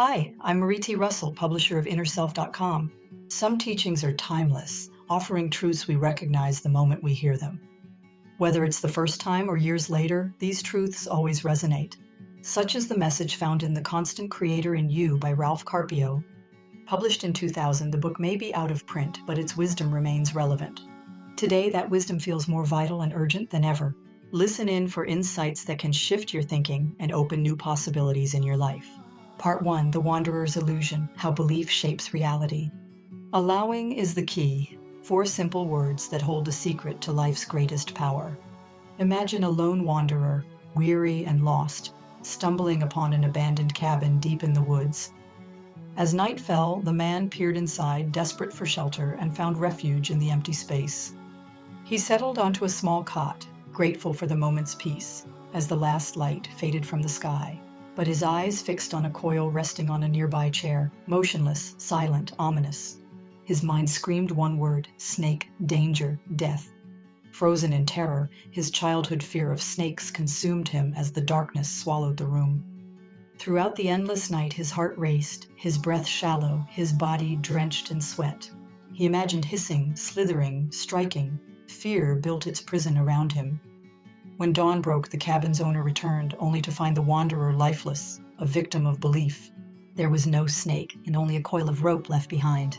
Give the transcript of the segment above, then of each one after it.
Hi, I'm Marie T. Russell, publisher of InnerSelf.com. Some teachings are timeless, offering truths we recognize the moment we hear them. Whether it's the first time or years later, these truths always resonate. Such is the message found in The Constant Creator in You by Ralph Carpio. Published in 2000, the book may be out of print, but its wisdom remains relevant. Today, that wisdom feels more vital and urgent than ever. Listen in for insights that can shift your thinking and open new possibilities in your life. Part 1, The Wanderer's Illusion, How Belief Shapes Reality. Allowing is the key. 4 simple words that hold the secret to life's greatest power. Imagine a lone wanderer, weary and lost, stumbling upon an abandoned cabin deep in the woods. As night fell, the man peered inside, desperate for shelter, and found refuge in the empty space. He settled onto a small cot, grateful for the moment's peace, as the last light faded from the sky. But his eyes fixed on a coil resting on a nearby chair, motionless, silent, ominous. His mind screamed one word: snake, danger, death. Frozen in terror, his childhood fear of snakes consumed him as the darkness swallowed the room. Throughout the endless night, his heart raced, his breath shallow, his body drenched in sweat. He imagined hissing, slithering, striking. Fear built its prison around him. When dawn broke, the cabin's owner returned, only to find the wanderer lifeless, a victim of belief. There was no snake, and only a coil of rope left behind.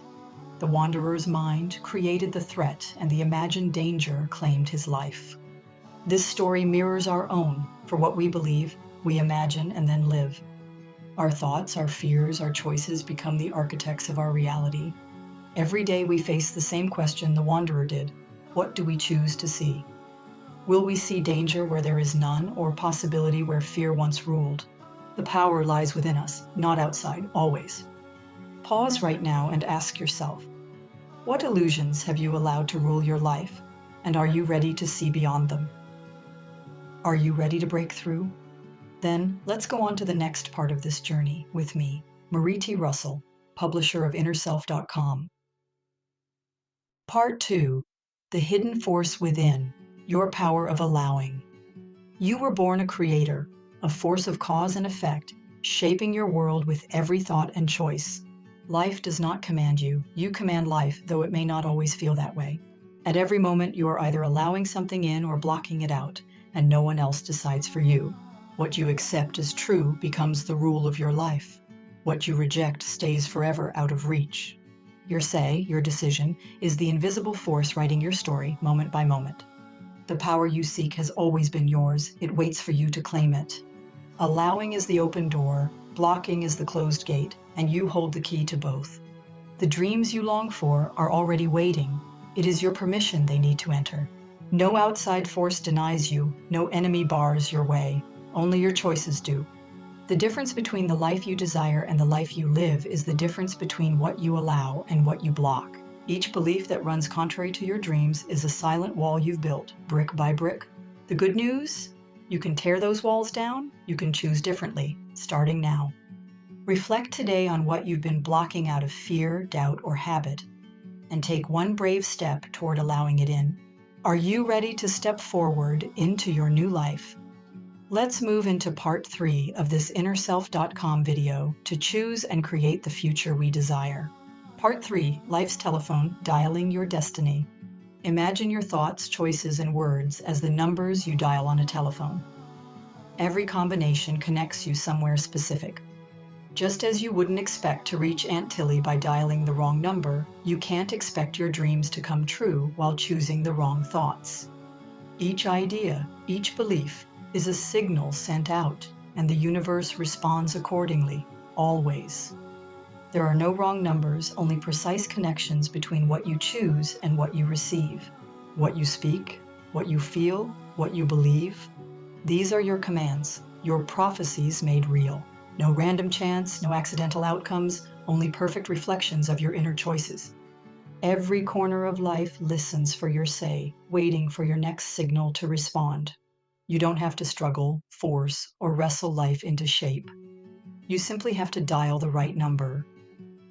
The wanderer's mind created the threat, and the imagined danger claimed his life. This story mirrors our own. For what we believe, we imagine and then live. Our thoughts, our fears, our choices become the architects of our reality. Every day we face the same question the wanderer did: what do we choose to see? Will we see danger where there is none, or possibility where fear once ruled? The power lies within us, not outside, always. Pause right now and ask yourself, what illusions have you allowed to rule your life, and are you ready to see beyond them? Are you ready to break through? Then let's go on to the next part of this journey with me, Marie T. Russell, publisher of InnerSelf.com. Part 2, The Hidden Force Within, Your Power of Allowing. You were born a creator, a force of cause and effect, shaping your world with every thought and choice. Life does not command you. You command life, though it may not always feel that way. At every moment, you are either allowing something in or blocking it out, and no one else decides for you. What you accept as true becomes the rule of your life. What you reject stays forever out of reach. Your say, your decision, is the invisible force writing your story moment by moment. The power you seek has always been yours. It waits for you to claim it. Allowing is the open door, blocking is the closed gate, and you hold the key to both. The dreams you long for are already waiting. It is your permission they need to enter. No outside force denies you, no enemy bars your way. Only your choices do. The difference between the life you desire and the life you live is the difference between what you allow and what you block. Each belief that runs contrary to your dreams is a silent wall you've built, brick by brick. The good news? You can tear those walls down. You can choose differently, starting now. Reflect today on what you've been blocking out of fear, doubt, or habit, and take one brave step toward allowing it in. Are you ready to step forward into your new life? Let's move into part 3 of this InnerSelf.com video to choose and create the future we desire. Part 3, Life's Telephone, Dialing Your Destiny. Imagine your thoughts, choices, and words as the numbers you dial on a telephone. Every combination connects you somewhere specific. Just as you wouldn't expect to reach Aunt Tilly by dialing the wrong number, you can't expect your dreams to come true while choosing the wrong thoughts. Each idea, each belief, is a signal sent out, and the universe responds accordingly, always. There are no wrong numbers, only precise connections between what you choose and what you receive. What you speak, what you feel, what you believe. These are your commands, your prophecies made real. No random chance, no accidental outcomes, only perfect reflections of your inner choices. Every corner of life listens for your say, waiting for your next signal to respond. You don't have to struggle, force, or wrestle life into shape. You simply have to dial the right number.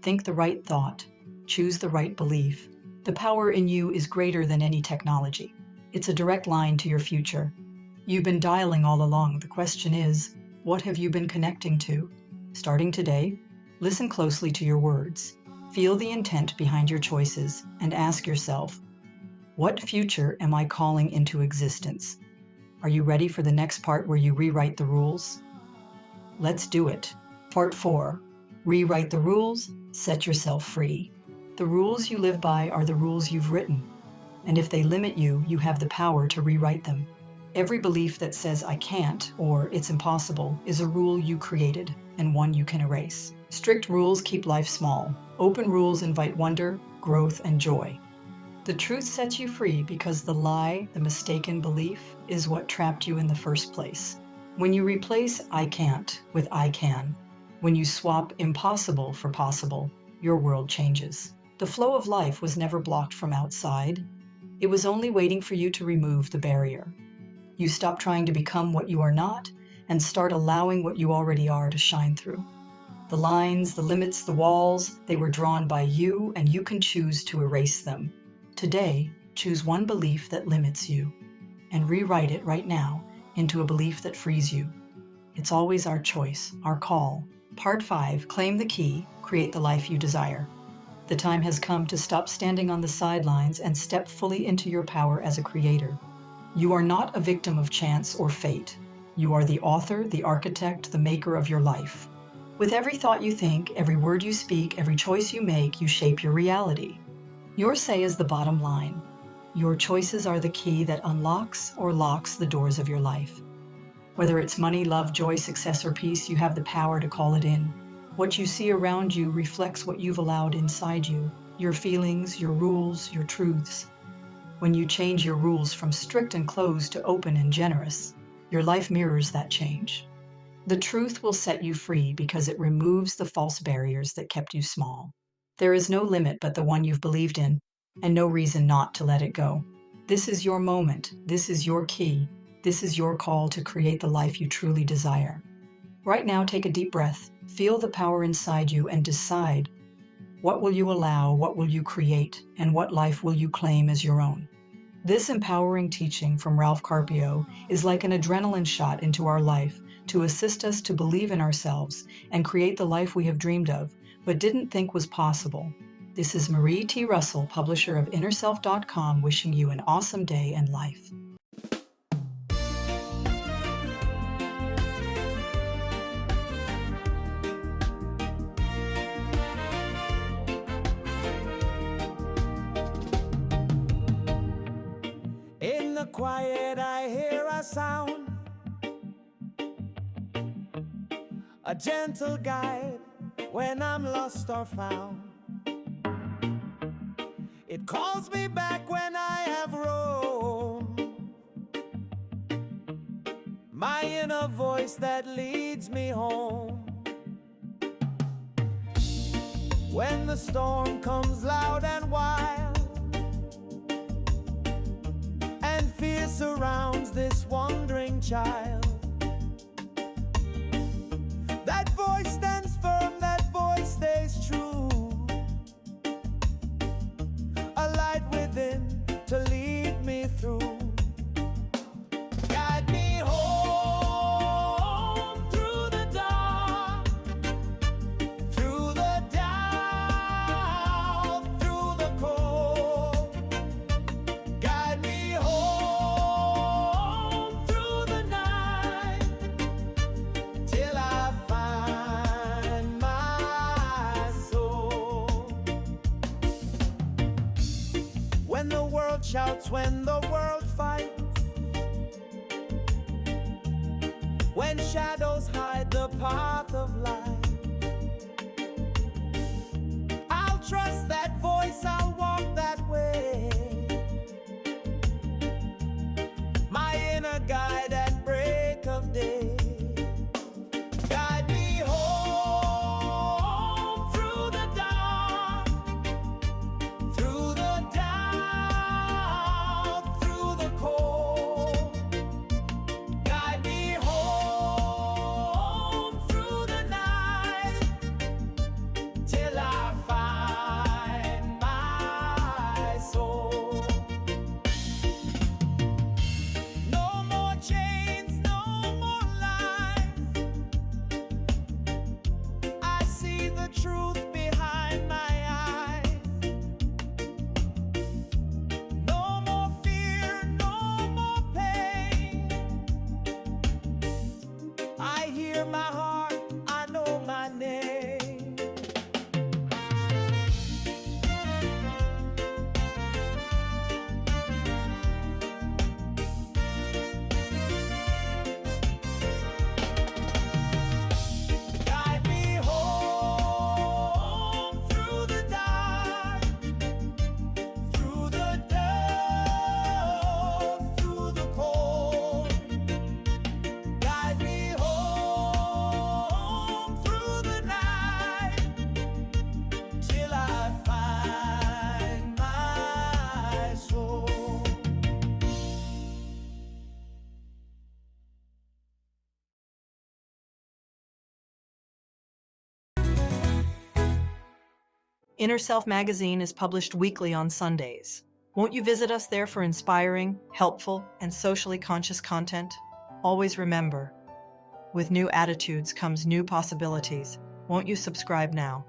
Think the right thought. Choose the right belief. The power in you is greater than any technology. It's a direct line to your future. You've been dialing all along. The question is, what have you been connecting to? Starting today, Listen closely to your words. Feel the intent behind your choices and ask yourself, what future am I calling into existence? Are you ready for the next part where you rewrite the rules? Let's do it. Part 4. Rewrite the rules, set yourself free. The rules you live by are the rules you've written, and if they limit you, you have the power to rewrite them. Every belief that says I can't or it's impossible is a rule you created and one you can erase. Strict rules keep life small. Open rules invite wonder, growth, and joy. The truth sets you free because the lie, the mistaken belief, is what trapped you in the first place. When you replace I can't with I can, when you swap impossible for possible, your world changes. The flow of life was never blocked from outside. It was only waiting for you to remove the barrier. You stop trying to become what you are not and start allowing what you already are to shine through. The lines, the limits, the walls, they were drawn by you, and you can choose to erase them. Today, choose one belief that limits you and rewrite it right now into a belief that frees you. It's always our choice, our call. Part 5. Claim the key, create the life you desire. The time has come to stop standing on the sidelines and step fully into your power as a creator. You are not a victim of chance or fate. You are the author, the architect, the maker of your life. With every thought you think, every word you speak, every choice you make, you shape your reality. Your say is the bottom line. Your choices are the key that unlocks or locks the doors of your life. Whether it's money, love, joy, success, or peace, you have the power to call it in. What you see around you reflects what you've allowed inside you, your feelings, your rules, your truths. When you change your rules from strict and closed to open and generous, your life mirrors that change. The truth will set you free because it removes the false barriers that kept you small. There is no limit but the one you've believed in, and no reason not to let it go. This is your moment. This is your key. This is your call to create the life you truly desire. Right now, take a deep breath. Feel the power inside you and decide, what will you allow, what will you create, and what life will you claim as your own? This empowering teaching from Ralph Carpio is like an adrenaline shot into our life to assist us to believe in ourselves and create the life we have dreamed of, but didn't think was possible. This is Marie T. Russell, publisher of InnerSelf.com, wishing you an awesome day and life. In the quiet I hear a sound, a gentle guide when I'm lost or found. It calls me back when I have roamed, my inner voice that leads me home. When the storm comes loud and wild, and fear surrounds this wandering child, that voice stands firm, that voice stays true, a light within to lead me through. Guide me home through the dark, through the doubt, through the cold. Guide me home through the night till I find my soul. When the world shouts, when the world fights, when shadows hide the path of light, I'll trust that voice, I'll walk that way, my inner guide at break of day. Guide me home through the dark, through the doubt, through the cold. Guide me home through the night InnerSelf magazine is published weekly on Sundays. Won't you visit us there for inspiring, helpful, and socially conscious content? Always remember, with new attitudes comes new possibilities. Won't you subscribe now?